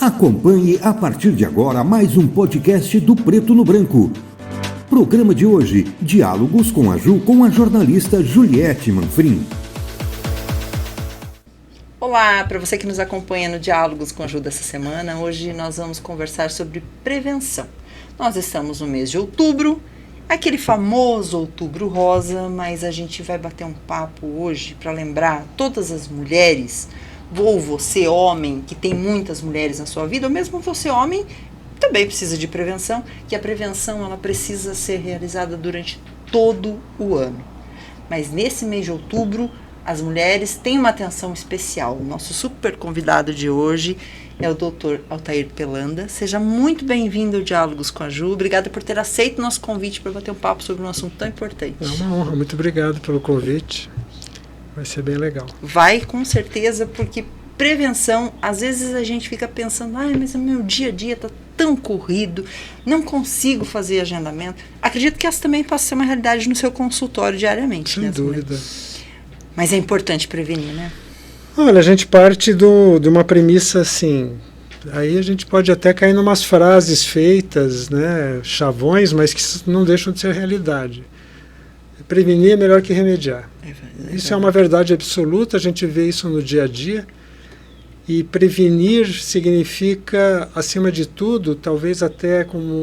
Acompanhe a partir de agora mais um podcast do Preto no Branco. Programa de hoje, Diálogos com a Ju, com a jornalista Juliette Manfrim. Olá, para você que nos acompanha no Diálogos com a Ju dessa semana, hoje nós vamos conversar sobre prevenção. Nós estamos no mês de outubro, aquele famoso outubro rosa, mas a gente vai bater um papo hoje para lembrar todas as mulheres, ou você homem, que tem muitas mulheres na sua vida, ou mesmo você homem, também precisa de prevenção, que a prevenção ela precisa ser realizada durante todo o ano. Mas nesse mês de outubro, as mulheres têm uma atenção especial. O nosso super convidado de hoje é o Dr. Altair Pelanda. Seja muito bem-vindo ao Diálogos com a Ju. Obrigada por ter aceito o nosso convite para bater um papo sobre um assunto tão importante. É uma honra. Muito obrigado pelo convite. Vai ser bem legal. Vai, com certeza, porque prevenção, às vezes a gente fica pensando, mas o meu dia a dia está tão corrido, não consigo fazer agendamento. Acredito que essa também possa ser uma realidade no seu consultório diariamente. Sem dúvida. Mas é importante prevenir, né? Olha, a gente parte de uma premissa assim, aí a gente pode até cair em umas frases feitas, né, chavões, mas que não deixam de ser realidade. Prevenir é melhor que remediar. Isso é uma verdade absoluta, a gente vê isso no dia a dia. E prevenir significa, acima de tudo, talvez até como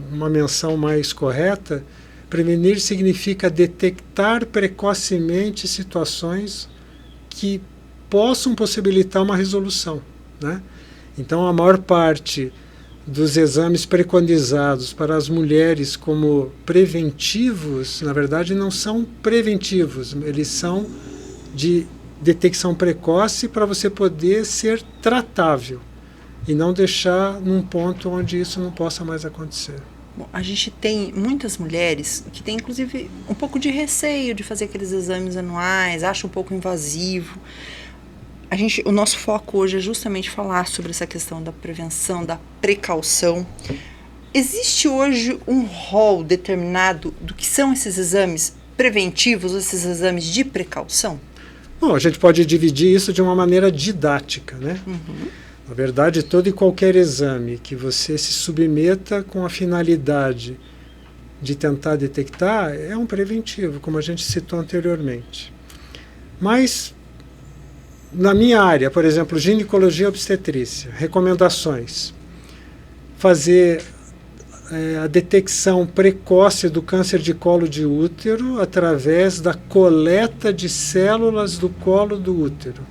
uma menção mais correta, prevenir significa detectar precocemente situações que possam possibilitar uma resolução, né? Então, a maior parte dos exames preconizados para as mulheres como preventivos, na verdade, não são preventivos, eles são de detecção precoce para você poder ser tratável e não deixar num ponto onde isso não possa mais acontecer. Bom, a gente tem muitas mulheres que têm, inclusive, um pouco de receio de fazer aqueles exames anuais, acham um pouco invasivo. O nosso foco hoje é justamente falar sobre essa questão da prevenção, da precaução. Existe hoje um rol determinado do que são esses exames preventivos, esses exames de precaução? Bom, a gente pode dividir isso de uma maneira didática, né? Na verdade, todo e qualquer exame que você se submeta com a finalidade de tentar detectar é um preventivo, como a gente citou anteriormente. Mas, na minha área, por exemplo, ginecologia e obstetrícia, recomendações. Fazer a detecção precoce do câncer de colo de útero através da coleta de células do colo do útero.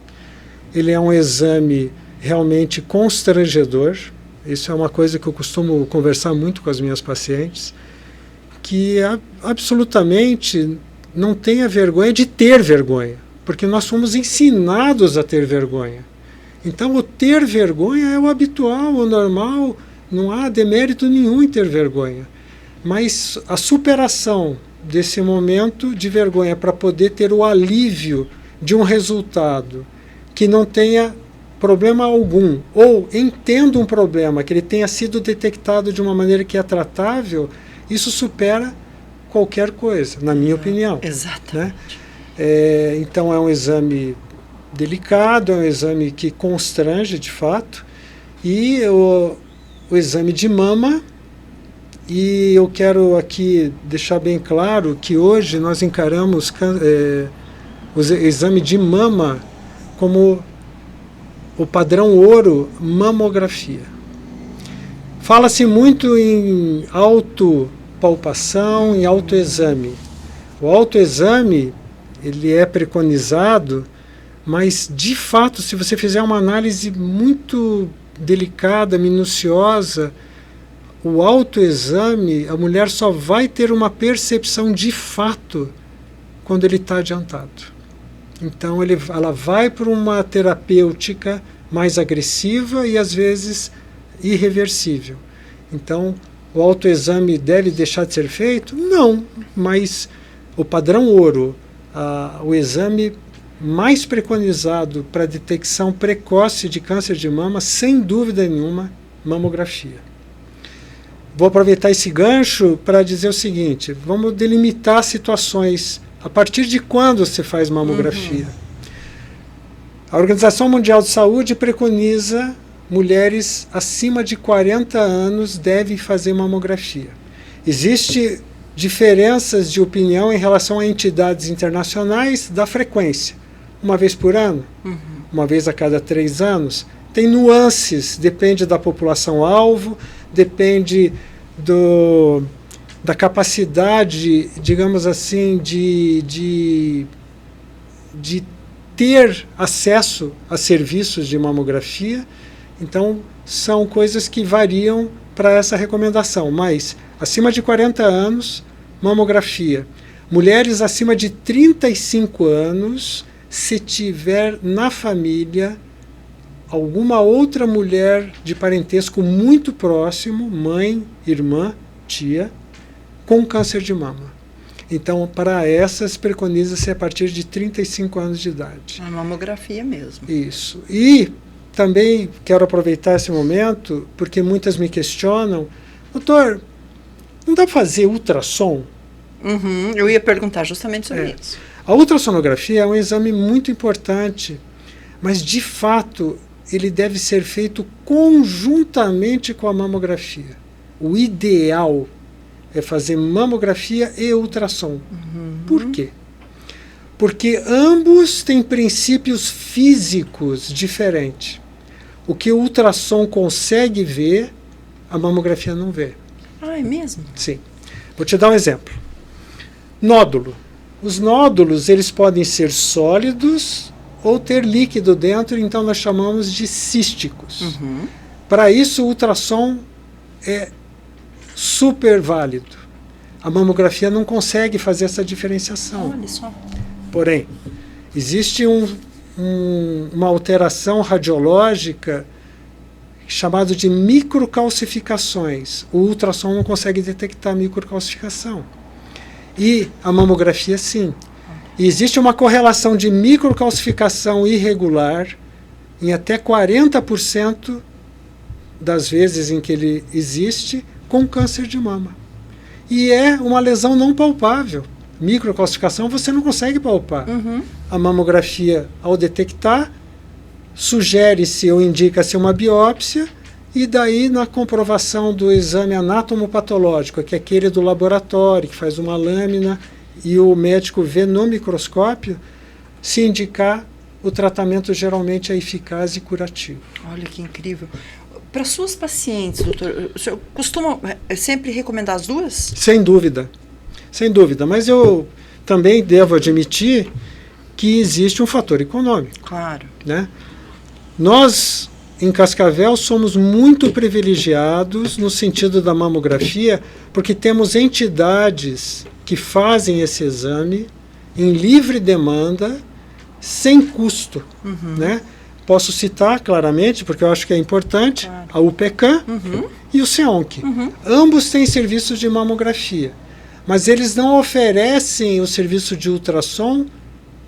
Ele é um exame realmente constrangedor, isso é uma coisa que eu costumo conversar muito com as minhas pacientes, que absolutamente não tenha vergonha de ter vergonha, porque nós fomos ensinados a ter vergonha. Então o ter vergonha é o habitual, o normal, não há demérito nenhum em ter vergonha. Mas a superação desse momento de vergonha para poder ter o alívio de um resultado que não tenha problema algum, ou entenda um problema, que ele tenha sido detectado de uma maneira que é tratável, isso supera qualquer coisa, na minha opinião. Exatamente. Né? Então é um exame delicado, é um exame que constrange de fato, e o exame de mama, e eu quero aqui deixar bem claro que hoje nós encaramos o exame de mama como o padrão ouro, mamografia. Fala-se muito em autopalpação, em autoexame. O autoexame, ele é preconizado, mas, de fato, se você fizer uma análise muito delicada, minuciosa, o autoexame, a mulher só vai ter uma percepção de fato quando ele está adiantado. Então ela vai para uma terapêutica mais agressiva e às vezes irreversível. Então o autoexame deve deixar de ser feito? Não, mas o padrão ouro, o exame mais preconizado para detecção precoce de câncer de mama, sem dúvida nenhuma, mamografia. Vou aproveitar esse gancho para dizer o seguinte, vamos delimitar situações. A partir de quando você faz mamografia? A Organização Mundial de Saúde preconiza mulheres acima de 40 anos devem fazer mamografia. Existem diferenças de opinião em relação a entidades internacionais da frequência. Uma vez por ano, uma vez a cada 3 anos. Tem nuances, depende da população-alvo, depende da capacidade, digamos assim, de ter acesso a serviços de mamografia. Então, são coisas que variam para essa recomendação. Mas, acima de 40 anos, mamografia. Mulheres acima de 35 anos, se tiver na família alguma outra mulher de parentesco muito próximo, mãe, irmã, tia, com câncer de mama. Então, para essas, preconiza-se a partir de 35 anos de idade. A mamografia mesmo. Isso. E também quero aproveitar esse momento, porque muitas me questionam, doutor, não dá para fazer ultrassom? Eu ia perguntar justamente sobre isso. A ultrassonografia é um exame muito importante, mas, de fato, ele deve ser feito conjuntamente com a mamografia. O ideal é fazer mamografia e ultrassom. Por quê? Porque ambos têm princípios físicos diferentes. O que o ultrassom consegue ver, a mamografia não vê. Ah, é mesmo? Sim. Vou te dar um exemplo. Nódulo. Os nódulos, eles podem ser sólidos ou ter líquido dentro, então nós chamamos de císticos. Para isso, o ultrassom é super válido. A mamografia não consegue fazer essa diferenciação. Olha só. Porém, existe uma alteração radiológica chamada de microcalcificações. O ultrassom não consegue detectar microcalcificação. E a mamografia, sim. E existe uma correlação de microcalcificação irregular em até 40% das vezes em que ele existe com câncer de mama. E é uma lesão não palpável. Microcalcificação você não consegue palpar. A mamografia, ao detectar, sugere-se ou indica-se uma biópsia, e daí na comprovação do exame anatomopatológico, que é aquele do laboratório, que faz uma lâmina e o médico vê no microscópio, se indicar, o tratamento geralmente é eficaz e curativo. Olha que incrível. Para suas pacientes, doutor, o senhor costuma sempre recomendar as duas? Sem dúvida. Sem dúvida. Mas eu também devo admitir que existe um fator econômico. Claro. Né? Nós, em Cascavel, somos muito privilegiados no sentido da mamografia, porque temos entidades que fazem esse exame em livre demanda, sem custo. Né? Posso citar claramente, porque eu acho que é importante, claro, a UPECAM e o SEONC. Ambos têm serviços de mamografia, mas eles não oferecem o serviço de ultrassom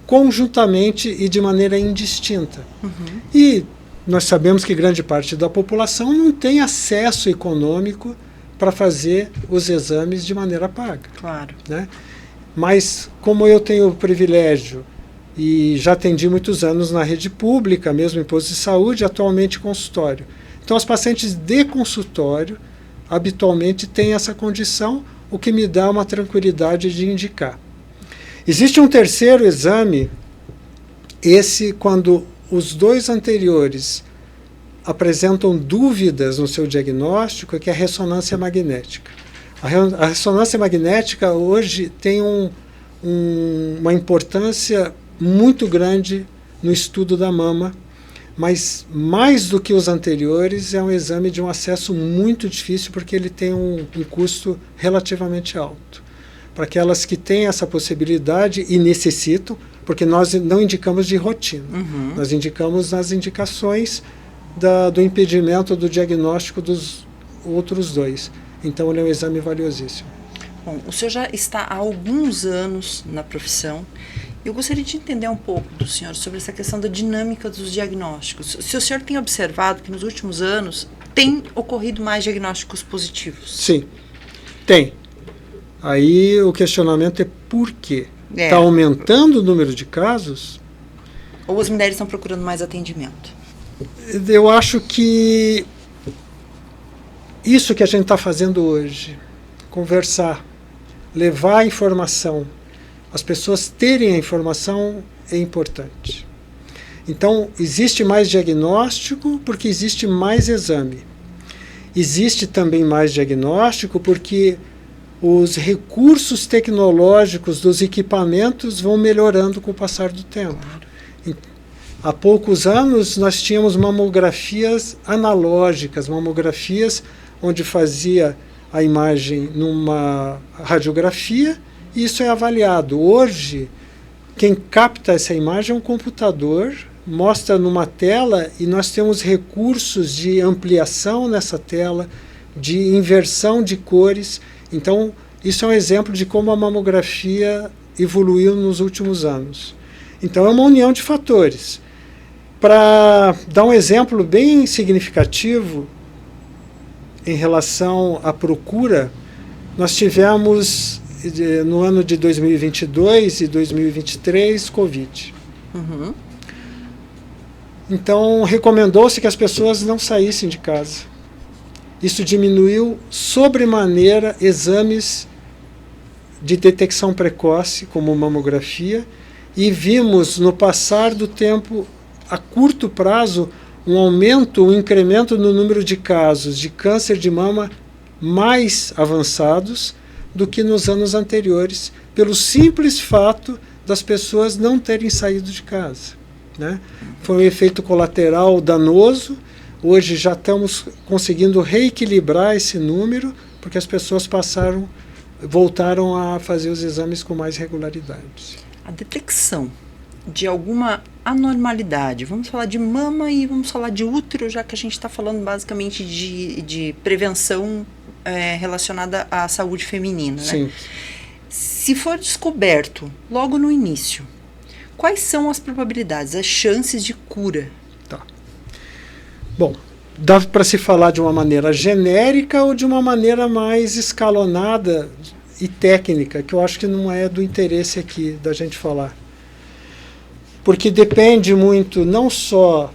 conjuntamente e de maneira indistinta. E nós sabemos que grande parte da população não tem acesso econômico para fazer os exames de maneira paga. Claro. Né? Mas, como eu tenho o privilégio e já atendi muitos anos na rede pública, mesmo em posto de saúde, atualmente consultório. Então, os pacientes de consultório habitualmente têm essa condição, o que me dá uma tranquilidade de indicar. Existe um terceiro exame, esse quando os dois anteriores apresentam dúvidas no seu diagnóstico, que é a ressonância magnética. A ressonância magnética hoje tem uma importância muito grande no estudo da mama, mas mais do que os anteriores, é um exame de um acesso muito difícil, porque ele tem um custo relativamente alto. Para aquelas que têm essa possibilidade e necessitam, porque nós não indicamos de rotina, nós indicamos nas indicações do impedimento do diagnóstico dos outros dois. Então, ele é um exame valiosíssimo. Bom, o senhor já está há alguns anos na profissão. Eu gostaria de entender um pouco do senhor sobre essa questão da dinâmica dos diagnósticos. Se o senhor tem observado que nos últimos anos tem ocorrido mais diagnósticos positivos? Sim, tem. Aí o questionamento é por quê? Está aumentando o número de casos? Ou as mulheres estão procurando mais atendimento? eu acho que isso que a gente está fazendo hoje, conversar, levar a informação, as pessoas terem a informação é importante. Então, existe mais diagnóstico porque existe mais exame. Existe também mais diagnóstico porque os recursos tecnológicos dos equipamentos vão melhorando com o passar do tempo. Há poucos anos nós tínhamos mamografias analógicas, mamografias onde fazia a imagem numa radiografia e isso é avaliado. Hoje, quem capta essa imagem é um computador, mostra numa tela e nós temos recursos de ampliação nessa tela, de inversão de cores. Então, isso é um exemplo de como a mamografia evoluiu nos últimos anos. Então, é uma união de fatores. Para dar um exemplo bem significativo em relação à procura, nós tivemos no ano de 2022 e 2023 Covid. Uhum. Então, recomendou-se que as pessoas não saíssem de casa. Isso diminuiu sobremaneira exames de detecção precoce, como mamografia, e vimos no passar do tempo, a curto prazo, um aumento, um incremento no número de casos de câncer de mama mais avançados do que nos anos anteriores, pelo simples fato das pessoas não terem saído de casa, né? Foi um efeito colateral danoso. Hoje já estamos conseguindo reequilibrar esse número, porque as pessoas voltaram a fazer os exames com mais regularidade. A detecção de alguma anormalidade, vamos falar de mama e vamos falar de útero, já que a gente está falando basicamente de prevenção relacionada à saúde feminina, né? Sim. Se for descoberto logo no início, quais são as probabilidades, as chances de cura? Tá. Bom, dá para se falar de uma maneira genérica ou de uma maneira mais escalonada e técnica, que eu acho que não é do interesse aqui da gente falar. Porque depende muito não só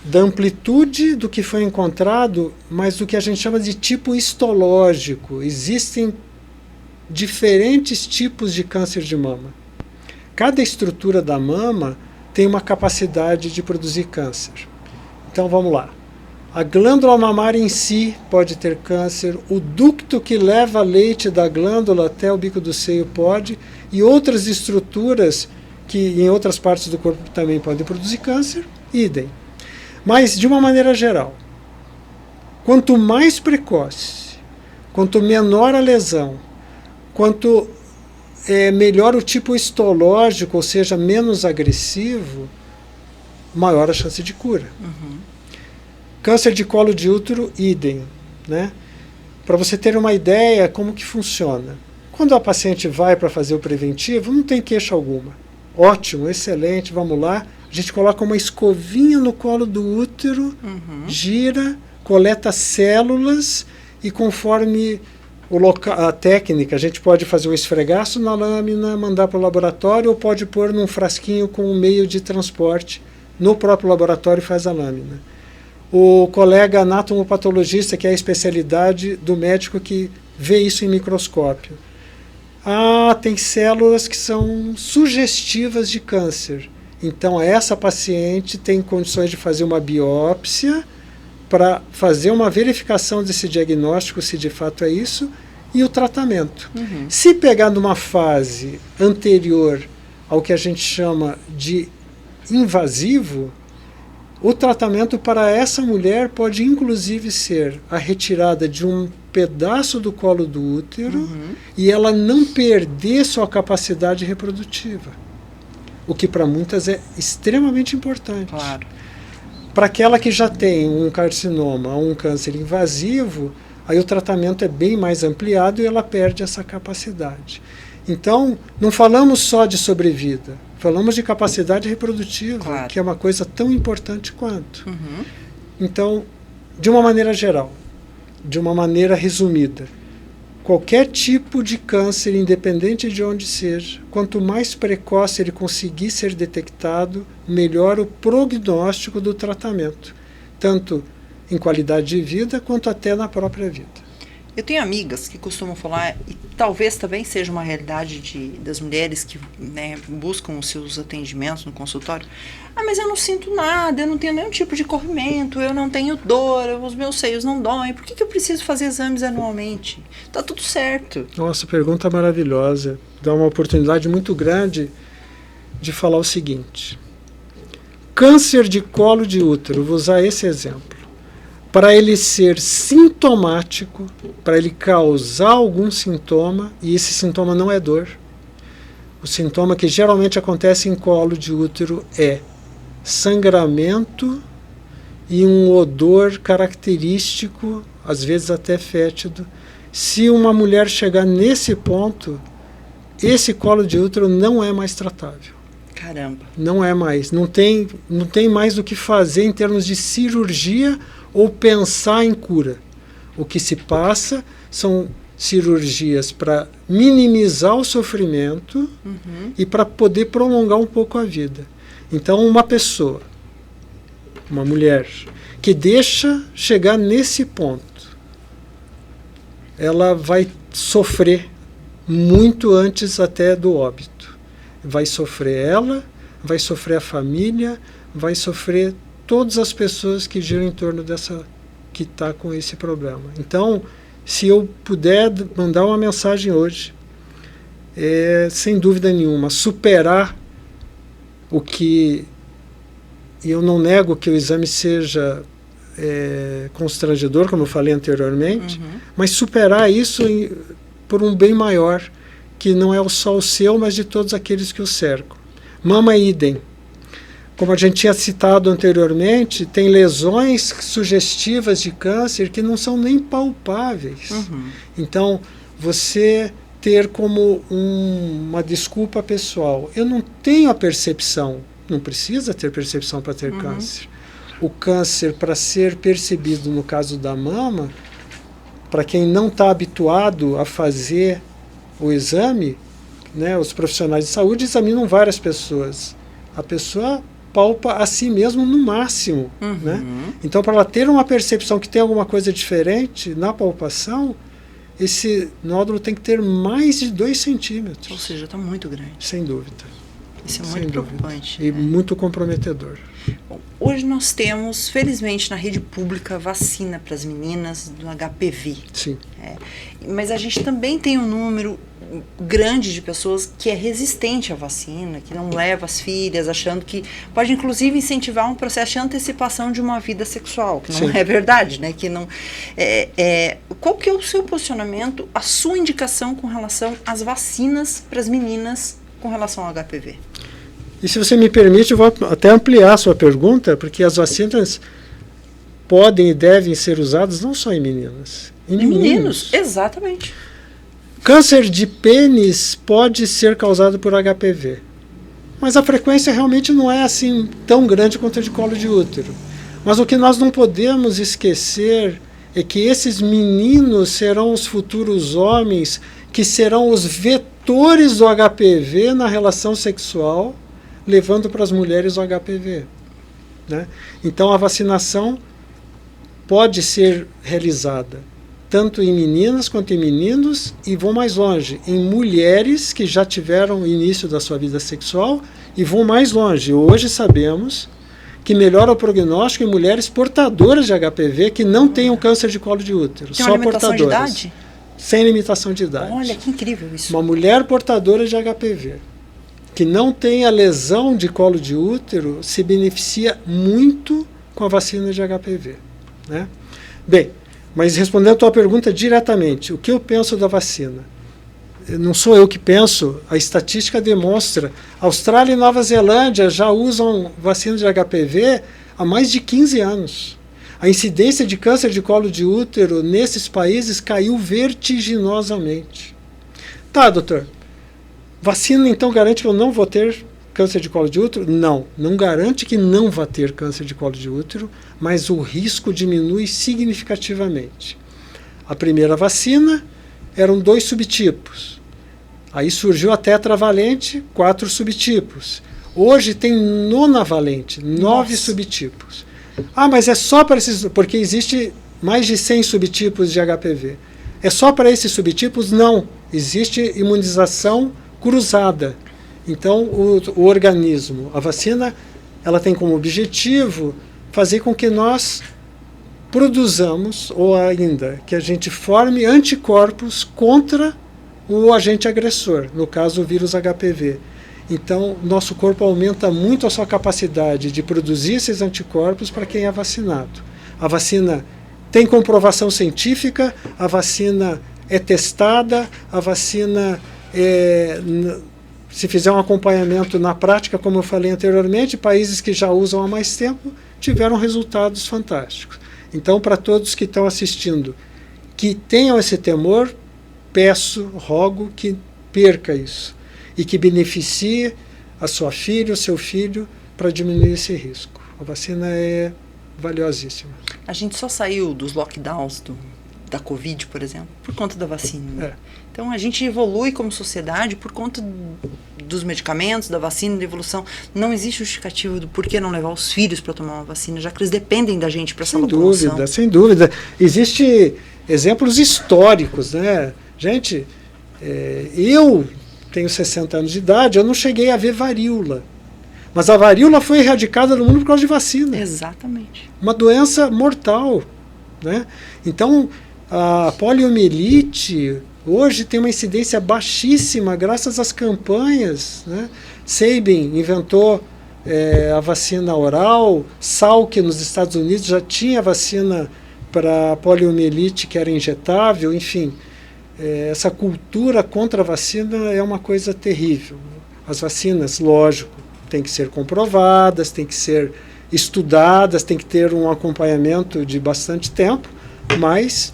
da amplitude do que foi encontrado, mas do que a gente chama de tipo histológico. Existem diferentes tipos de câncer de mama. Cada estrutura da mama tem uma capacidade de produzir câncer. Então vamos lá. A glândula mamária em si pode ter câncer, o ducto que leva leite da glândula até o bico do seio pode, e outras estruturas que em outras partes do corpo também podem produzir câncer, idem. Mas de uma maneira geral, quanto mais precoce, quanto menor a lesão, quanto melhor o tipo histológico, ou seja, menos agressivo, maior a chance de cura. Uhum. Câncer de colo de útero, idem, né? Para você ter uma ideia como que funciona. Quando a paciente vai para fazer o preventivo, não tem queixa alguma. Ótimo, excelente, vamos lá. A gente coloca uma escovinha no colo do útero, gira, coleta células e conforme a técnica, a gente pode fazer um esfregaço na lâmina, mandar para o laboratório ou pode pôr num frasquinho com um meio de transporte no próprio laboratório e faz a lâmina. O colega anatomopatologista, que é a especialidade do médico que vê isso em microscópio. Tem células que são sugestivas de câncer. Então, essa paciente tem condições de fazer uma biópsia para fazer uma verificação desse diagnóstico, se de fato é isso, e o tratamento. Uhum. Se pegar numa fase anterior ao que a gente chama de invasivo, o tratamento para essa mulher pode inclusive ser a retirada de um pedaço do colo do útero e ela não perder sua capacidade reprodutiva. O que para muitas é extremamente importante. Claro. Para aquela que já tem um carcinoma ou um câncer invasivo, aí o tratamento é bem mais ampliado e ela perde essa capacidade. Então, não falamos só de sobrevida, falamos de capacidade reprodutiva, claro, que é uma coisa tão importante quanto. Então, de uma maneira geral, de uma maneira resumida, qualquer tipo de câncer, independente de onde seja, quanto mais precoce ele conseguir ser detectado, melhor o prognóstico do tratamento, tanto em qualidade de vida quanto até na própria vida. Eu tenho amigas que costumam falar, e talvez também seja uma realidade das mulheres que, né, buscam os seus atendimentos no consultório. Mas eu não sinto nada, eu não tenho nenhum tipo de corrimento, eu não tenho dor, os meus seios não doem. Por que eu preciso fazer exames anualmente? Tá tudo certo. Nossa, pergunta maravilhosa. Dá uma oportunidade muito grande de falar o seguinte. Câncer de colo de útero, vou usar esse exemplo. Para ele ser sintomático, para ele causar algum sintoma, e esse sintoma não é dor, o sintoma que geralmente acontece em colo de útero é sangramento e um odor característico, às vezes até fétido. Se uma mulher chegar nesse ponto, esse colo de útero não é mais tratável. Caramba. Não é mais. Não tem mais o que fazer em termos de cirurgia ou pensar em cura. O que se passa são cirurgias para minimizar o sofrimento e para poder prolongar um pouco a vida. Então, uma pessoa, uma mulher, que deixa chegar nesse ponto, ela vai sofrer muito antes até do óbito. Vai sofrer ela, vai sofrer a família, vai sofrer todas as pessoas que giram em torno dessa, que está com esse problema. Então, se eu puder mandar uma mensagem hoje, sem dúvida nenhuma, superar o que, e eu não nego que o exame seja constrangedor, como eu falei anteriormente, mas superar isso por um bem maior, que não é só o seu, mas de todos aqueles que o cercam. Mama idem. Como a gente tinha citado anteriormente, tem lesões sugestivas de câncer que não são nem palpáveis. Então, você ter como uma desculpa pessoal, eu não tenho a percepção, não precisa ter percepção para ter câncer. O câncer, para ser percebido no caso da mama, para quem não está habituado a fazer o exame, né, os profissionais de saúde examinam várias pessoas. A pessoa palpa a si mesmo no máximo. Né? Então, para ela ter uma percepção que tem alguma coisa diferente na palpação, esse nódulo tem que ter mais de 2 centímetros. Ou seja, está muito grande. Sem dúvida. Isso é muito preocupante. E muito comprometedor. Bom, hoje nós temos, felizmente, na rede pública, vacina para as meninas do HPV. Sim. Mas a gente também tem um número grande de pessoas que é resistente à vacina, que não leva as filhas, achando que pode, inclusive, incentivar um processo de antecipação de uma vida sexual, que não é verdade, né? Que não, qual que é o seu posicionamento, a sua indicação com relação às vacinas para as meninas com relação ao HPV? E se você me permite, eu vou até ampliar a sua pergunta, porque as vacinas podem e devem ser usadas não só em meninas, em meninos. Exatamente. Câncer de pênis pode ser causado por HPV, mas a frequência realmente não é assim tão grande quanto a de colo de útero. Mas o que nós não podemos esquecer é que esses meninos serão os futuros homens que serão os vetores do HPV na relação sexual, levando para as mulheres o HPV. Né? Então a vacinação pode ser realizada tanto em meninas quanto em meninos, e vou mais longe, em mulheres que já tiveram o início da sua vida sexual, e vou mais longe. Hoje sabemos que melhora o prognóstico em mulheres portadoras de HPV que não tenham câncer de colo de útero. Tem só uma limitação portadoras. de idade? Sem limitação de idade. Olha, que incrível isso. Uma mulher portadora de HPV que não tem a lesão de colo de útero se beneficia muito com a vacina de HPV. Né? Bem, mas respondendo a tua pergunta diretamente, o que eu penso da vacina? Não sou eu que penso, a estatística demonstra. Austrália e Nova Zelândia já usam vacina de HPV há mais de 15 anos. A incidência de câncer de colo de útero nesses países caiu vertiginosamente. Tá, doutor. Vacina então garante que eu não vou ter câncer de colo de útero? Não, não garante que não vá ter câncer de colo de útero, mas o risco diminui significativamente. A primeira vacina eram 2 subtipos. Aí surgiu a tetravalente, 4 subtipos. Hoje tem nonavalente, 9 subtipos. Ah, mas é só para esses... Porque existe mais de 100 subtipos de HPV. É só para esses subtipos? Não. Existe imunização cruzada. Então, o organismo, a vacina, ela tem como objetivo fazer com que nós produzamos, ou ainda, que a gente forme anticorpos contra o agente agressor, no caso o vírus HPV. Então, nosso corpo aumenta muito a sua capacidade de produzir esses anticorpos para quem é vacinado. A vacina tem comprovação científica, a vacina é testada, a vacina, se fizer um acompanhamento na prática, como eu falei anteriormente, países que já usam há mais tempo tiveram resultados fantásticos. Então, para todos que estão assistindo, que tenham esse temor, peço, rogo que perca isso e que beneficie a sua filha, o seu filho, para diminuir esse risco. A vacina é valiosíssima. A gente só saiu dos lockdowns da Covid, por exemplo, por conta da vacina. Né? Então, a gente evolui como sociedade por conta dos medicamentos, da vacina, da evolução. Não existe justificativo do porquê não levar os filhos para tomar uma vacina, já que eles dependem da gente para essa locomoção. Sem dúvida. Existem exemplos históricos, né? Gente, eu tenho 60 anos de idade, eu não cheguei a ver varíola. Mas a varíola foi erradicada no mundo por causa de vacina. Exatamente. Uma doença mortal, né? Então, a poliomielite hoje tem uma incidência baixíssima graças às campanhas, né? Sabin inventou a vacina oral, Salk nos Estados Unidos já tinha vacina para poliomielite que era injetável, enfim. Essa cultura contra a vacina é uma coisa terrível. As vacinas, lógico, têm que ser comprovadas, têm que ser estudadas, tem que ter um acompanhamento de bastante tempo, mas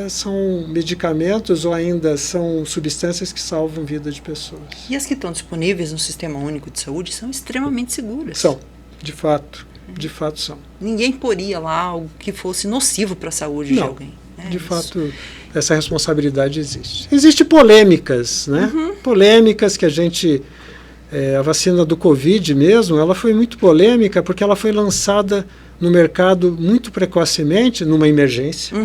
são medicamentos ou ainda são substâncias que salvam vida de pessoas. E as que estão disponíveis no Sistema Único de Saúde são extremamente seguras. São, de fato são. Ninguém poria lá algo que fosse nocivo para a saúde de alguém. De fato, essa responsabilidade existe. Existem polêmicas, né? Polêmicas que a gente... a vacina do Covid mesmo, ela foi muito polêmica porque ela foi lançada no mercado muito precocemente, numa emergência,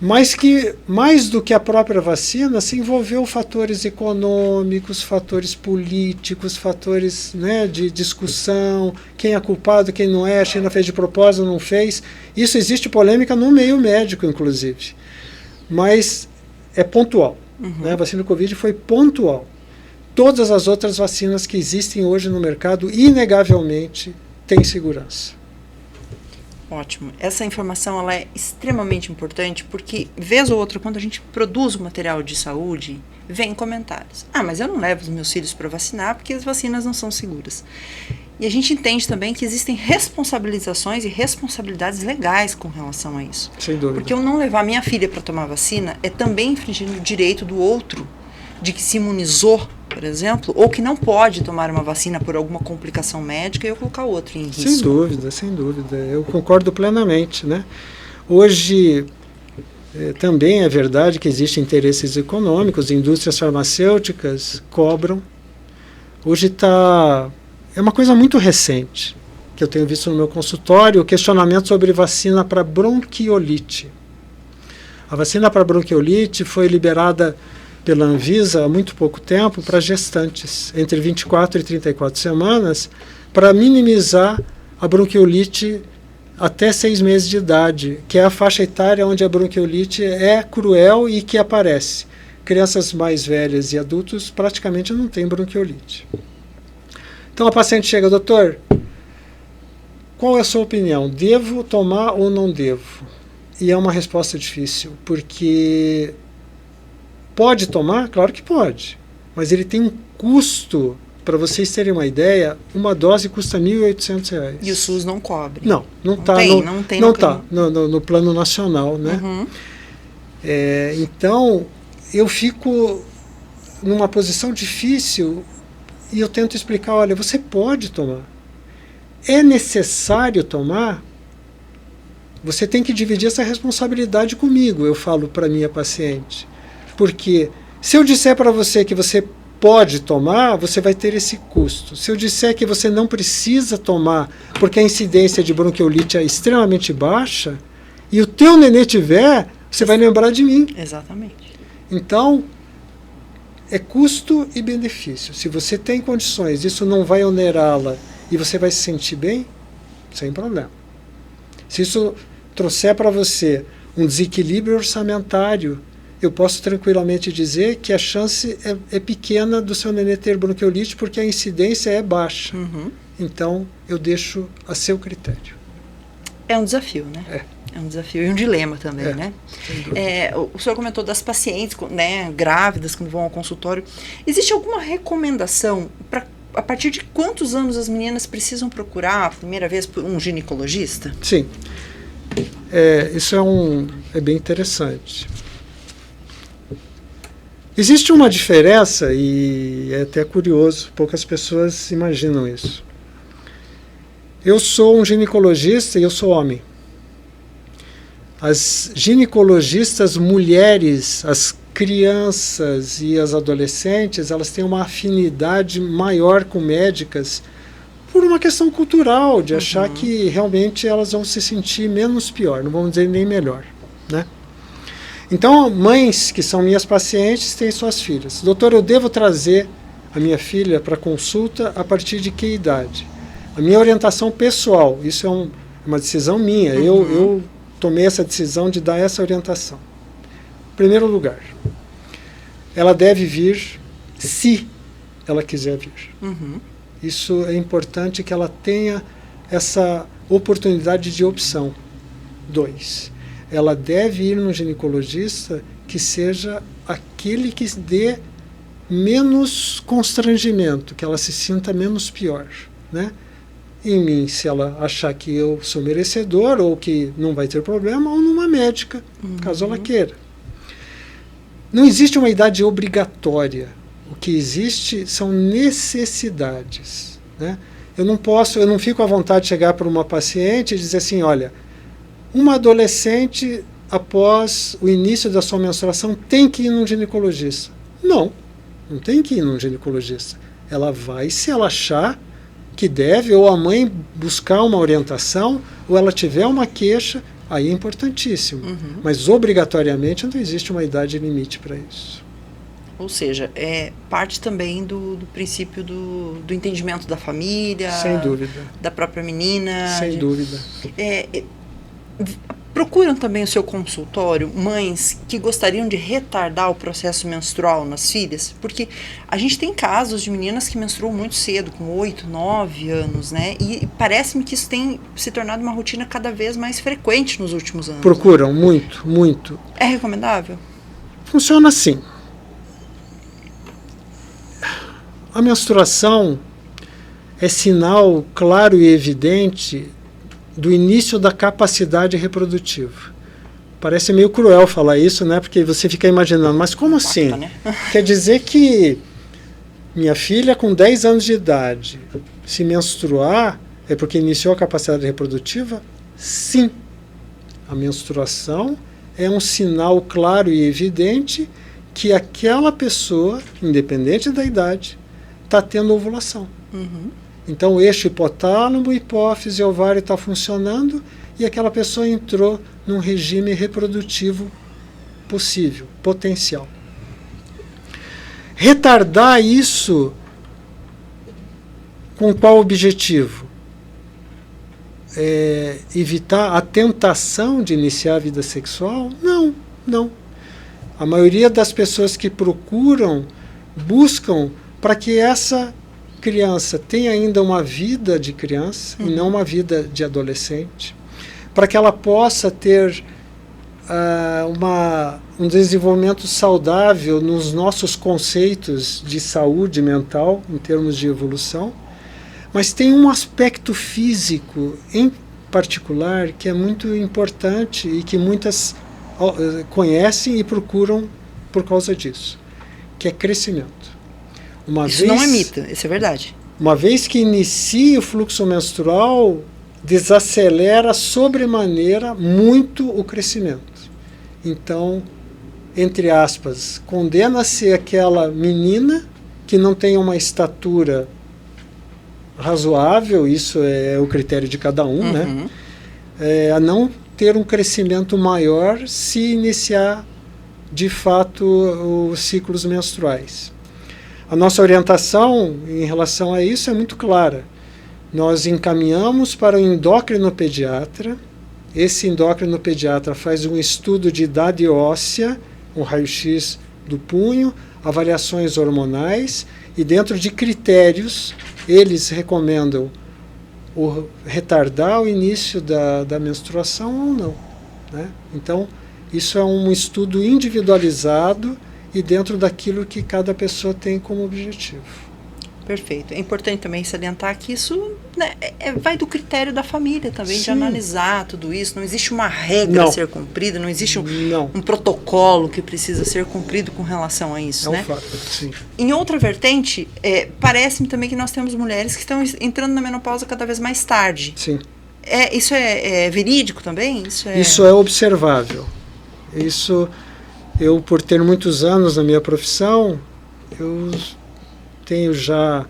mas que, mais do que a própria vacina, se envolveu fatores econômicos, fatores políticos, fatores, né, de discussão, quem é culpado, quem não é, a China fez de propósito, não fez. Isso existe polêmica no meio médico, inclusive. Mas é pontual. Né? A vacina do Covid foi pontual. Todas as outras vacinas que existem hoje no mercado, inegavelmente, têm segurança. Ótimo. Essa informação ela é extremamente importante porque, vez ou outra, quando a gente produz o material de saúde, vem comentários. Ah, mas eu não levo os meus filhos para vacinar porque as vacinas não são seguras. E a gente entende também que existem responsabilizações e responsabilidades legais com relação a isso. Sem dúvida. Porque eu não levar minha filha para tomar vacina é também infringir o direito do outro de que se imunizou, por exemplo, ou que não pode tomar uma vacina por alguma complicação médica e eu colocar outro em risco. Sem dúvida, sem dúvida. Eu concordo plenamente, né? Hoje, também é verdade que existem interesses econômicos, indústrias farmacêuticas cobram. Hoje é uma coisa muito recente, que eu tenho visto no meu consultório, o questionamento sobre vacina para bronquiolite. A vacina para bronquiolite foi liberada pela Anvisa há muito pouco tempo para gestantes, entre 24 e 34 semanas, para minimizar a bronquiolite até 6 meses de idade, que é a faixa etária onde a bronquiolite é cruel e que aparece. Crianças mais velhas e adultos praticamente não têm bronquiolite. Então a paciente chega, doutor, qual é a sua opinião? Devo tomar ou não devo? E é uma resposta difícil, porque... Pode tomar? Claro que pode. Mas ele tem um custo, para vocês terem uma ideia, uma dose custa R$ 1.800. E o SUS não cobre? Não está no plano nacional. Né? Então, eu fico numa posição difícil e eu tento explicar, olha, você pode tomar. É necessário tomar? Você tem que dividir essa responsabilidade comigo, eu falo para minha paciente. Porque se eu disser para você que você pode tomar, você vai ter esse custo. Se eu disser que você não precisa tomar, porque a incidência de bronquiolite é extremamente baixa, e o teu nenê tiver, você vai lembrar de mim. Exatamente. Então, é custo e benefício. Se você tem condições, isso não vai onerá-la e você vai se sentir bem, sem problema. Se isso trouxer para você um desequilíbrio orçamentário, eu posso tranquilamente dizer que a chance é pequena do seu nenê ter bronquiolite porque a incidência é baixa. Então, eu deixo a seu critério. É um desafio, né? É um desafio e um dilema também, né? O senhor comentou das pacientes, né, grávidas, quando vão ao consultório. Existe alguma recomendação para a partir de quantos anos as meninas precisam procurar a primeira vez um ginecologista? Sim. Isso é bem interessante. Existe uma diferença, e é até curioso, poucas pessoas imaginam isso. Eu sou um ginecologista e eu sou homem. As ginecologistas mulheres, as crianças e as adolescentes, elas têm uma afinidade maior com médicas por uma questão cultural, de achar que realmente elas vão se sentir menos pior, não vamos dizer nem melhor, né? Então, mães que são minhas pacientes têm suas filhas. Doutor, eu devo trazer a minha filha para consulta a partir de que idade? A minha orientação pessoal, isso é uma decisão minha, eu tomei essa decisão de dar essa orientação. Em primeiro lugar, ela deve vir se ela quiser vir. Isso é importante que ela tenha essa oportunidade de opção. 2, ela deve ir num ginecologista que seja aquele que dê menos constrangimento, que ela se sinta menos pior, né? Em mim, se ela achar que eu sou merecedor ou que não vai ter problema, ou numa médica, caso ela queira. Não existe uma idade obrigatória. O que existe são necessidades, né? Eu não fico à vontade de chegar para uma paciente e dizer assim, olha, uma adolescente, após o início da sua menstruação, tem que ir num ginecologista. Não tem que ir num ginecologista. Ela vai se ela achar que deve, ou a mãe buscar uma orientação, ou ela tiver uma queixa, aí é importantíssimo. Mas obrigatoriamente não existe uma idade limite para isso. Ou seja, é parte também do princípio do entendimento da família, sem dúvida, da própria menina. Sem dúvida. Procuram também o seu consultório mães que gostariam de retardar o processo menstrual nas filhas? Porque a gente tem casos de meninas que menstruam muito cedo, com 8, 9 anos, né? E parece-me que isso tem se tornado uma rotina cada vez mais frequente nos últimos anos. Procuram, né? Muito. É recomendável? Funciona assim. A menstruação é sinal claro e evidente do início da capacidade reprodutiva. Parece meio cruel falar isso, né? Porque você fica imaginando, mas como assim? Né? Quer dizer que minha filha com 10 anos de idade, se menstruar, é porque iniciou a capacidade reprodutiva? Sim. A menstruação é um sinal claro e evidente que aquela pessoa, independente da idade, está tendo ovulação. Então o eixo hipotálamo, hipófise e ovário está funcionando e aquela pessoa entrou num regime reprodutivo possível, potencial. Retardar isso com qual objetivo? Evitar a tentação de iniciar a vida sexual? Não. A maioria das pessoas que procuram, buscam para que essa criança tenha ainda uma vida de criança e não uma vida de adolescente, para que ela possa ter um desenvolvimento saudável nos nossos conceitos de saúde mental, em termos de evolução, mas tem um aspecto físico, em particular, que é muito importante e que muitas conhecem e procuram por causa disso, que é crescimento. Isso não é mito, isso é verdade. Uma vez que inicia o fluxo menstrual, desacelera sobremaneira muito o crescimento. Então, entre aspas, condena-se aquela menina que não tem uma estatura razoável, isso é o critério de cada um, né? A não ter um crescimento maior se iniciar de fato os ciclos menstruais. A nossa orientação em relação a isso é muito clara. Nós encaminhamos para o endocrinopediatra. Esse endocrinopediatra faz um estudo de idade óssea, um raio-x do punho, avaliações hormonais, e dentro de critérios eles recomendam retardar o início da menstruação ou não, né? Então, isso é um estudo individualizado e dentro daquilo que cada pessoa tem como objetivo. Perfeito. É importante também salientar que isso, né, vai do critério da família também, Sim. de analisar tudo isso. Não existe uma regra a ser cumprida, não existe um protocolo que precisa ser cumprido com relação a isso. É né? um fato, sim. Em outra vertente, parece-me também que nós temos mulheres que estão entrando na menopausa cada vez mais tarde. Sim. Isso é verídico também? Isso é observável. Isso, eu, por ter muitos anos na minha profissão, eu tenho já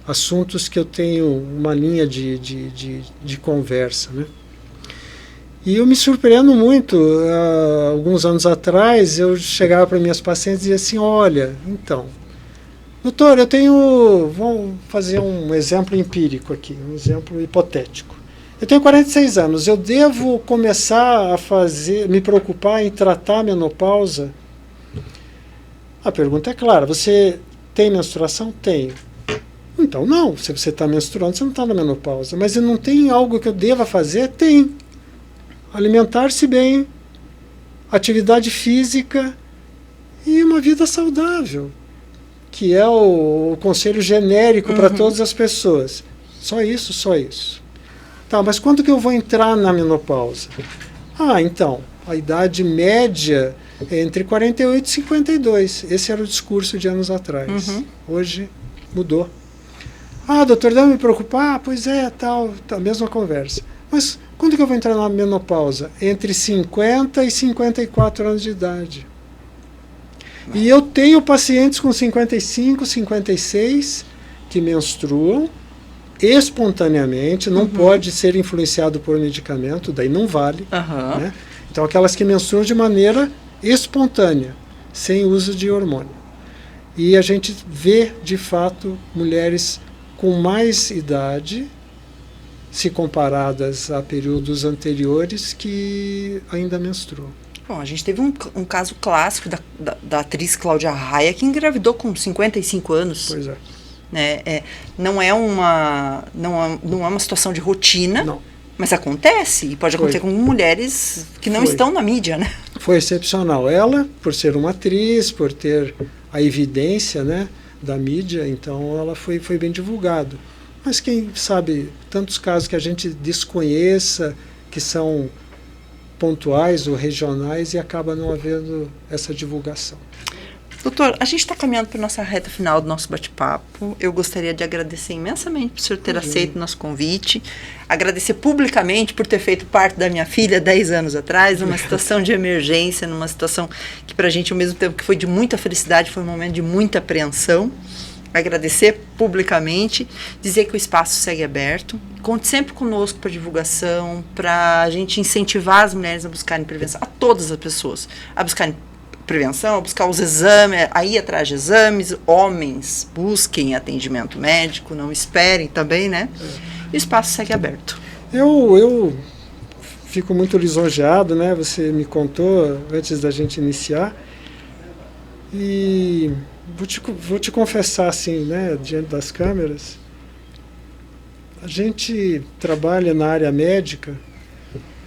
assuntos que eu tenho uma linha de conversa, né? E eu me surpreendo muito. Alguns anos atrás, eu chegava para minhas pacientes e dizia assim, olha, então, doutor, vamos fazer um exemplo empírico aqui, um exemplo hipotético. Eu tenho 46 anos, eu devo começar a me preocupar em tratar a menopausa? A pergunta é clara, você tem menstruação? Tenho. Então não, se você está menstruando, você não está na menopausa. Mas eu não tenho algo que eu deva fazer? Tem. Alimentar-se bem, atividade física e uma vida saudável, que é o conselho genérico para todas as pessoas. Só isso, só isso. Tá, mas quando que eu vou entrar na menopausa? Então, a idade média é entre 48 e 52. Esse era o discurso de anos atrás. Hoje mudou. Doutor, deve me preocupar? Pois é, tal, a mesma conversa. Mas quando que eu vou entrar na menopausa? Entre 50 e 54 anos de idade. E eu tenho pacientes com 55, 56 que menstruam espontaneamente, não pode ser influenciado por medicamento, daí não vale. Né? Então, aquelas que menstruam de maneira espontânea, sem uso de hormônio. E a gente vê, de fato, mulheres com mais idade, se comparadas a períodos anteriores, que ainda menstruam. Bom, a gente teve um caso clássico da atriz Cláudia Raia, que engravidou com 55 anos. Pois é. Né? Não é uma situação de rotina, não. Mas acontece, e pode acontecer com mulheres que não estão na mídia, né? Foi excepcional. Ela, por ser uma atriz, por ter a evidência, né, da mídia, então ela foi bem divulgado. Mas quem sabe, tantos casos que a gente desconheça, que são pontuais ou regionais, e acaba não havendo essa divulgação. Doutor, a gente está caminhando para a nossa reta final do nosso bate-papo. Eu gostaria de agradecer imensamente por o senhor ter aceito o nosso convite, agradecer publicamente por ter feito parte da minha filha 10 anos atrás, numa situação de emergência, numa situação que para a gente, ao mesmo tempo que foi de muita felicidade, foi um momento de muita apreensão. Agradecer publicamente, dizer que o espaço segue aberto. Conte sempre conosco para divulgação, para a gente incentivar as mulheres a buscarem prevenção, a todas as pessoas, a buscarem prevenção, a buscar os exames, a ir atrás de exames. Homens, busquem atendimento médico, não esperem também, né? E o espaço segue aberto. Eu fico muito lisonjeado, né? Você me contou antes da gente iniciar. E vou te confessar, assim, né, diante das câmeras, a gente trabalha na área médica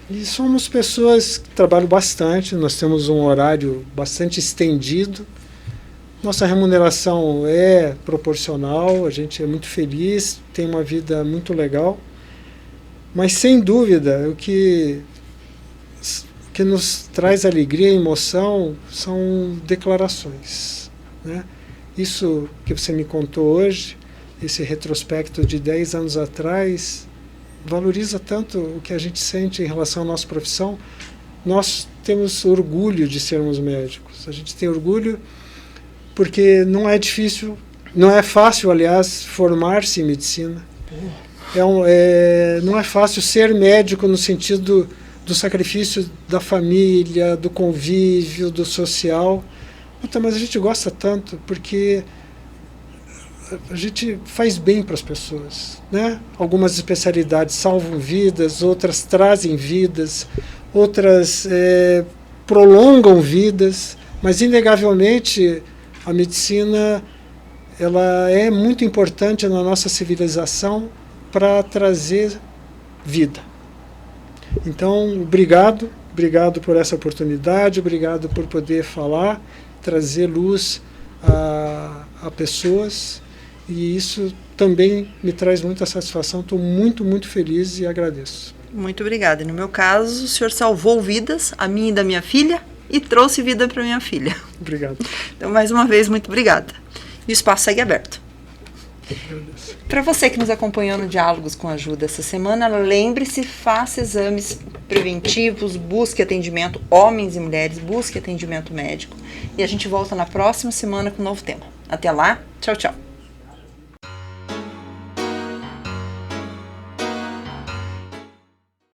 e somos pessoas que trabalham bastante, nós temos um horário bastante estendido, nossa remuneração é proporcional, a gente é muito feliz, tem uma vida muito legal, mas sem dúvida o que nos traz alegria e emoção são declarações, né? Isso que você me contou hoje, esse retrospecto de 10 anos atrás, valoriza tanto o que a gente sente em relação à nossa profissão. nós temos orgulho de sermos médicos. A gente tem orgulho porque não é difícil, não é fácil, aliás, formar-se em medicina. Não é fácil ser médico no sentido do sacrifício da família, do convívio, do social. Puta, mas a gente gosta tanto porque a gente faz bem para as pessoas, né? Algumas especialidades salvam vidas, outras trazem vidas, outras prolongam vidas, mas inegavelmente a medicina ela é muito importante na nossa civilização para trazer vida. Então, obrigado por essa oportunidade, obrigado por poder falar, trazer luz a pessoas, e isso também me traz muita satisfação. Estou muito, muito feliz e agradeço. Muito obrigada. E no meu caso, o senhor salvou vidas, a minha e da minha filha, e trouxe vida para minha filha. Obrigado. Então, mais uma vez, muito obrigada. E o espaço segue aberto. Para você que nos acompanhou no Diálogos com a Ju essa semana, lembre-se, faça exames preventivos, busque atendimento, homens e mulheres, busque atendimento médico. E a gente volta na próxima semana com um novo tema. Até lá, tchau, tchau.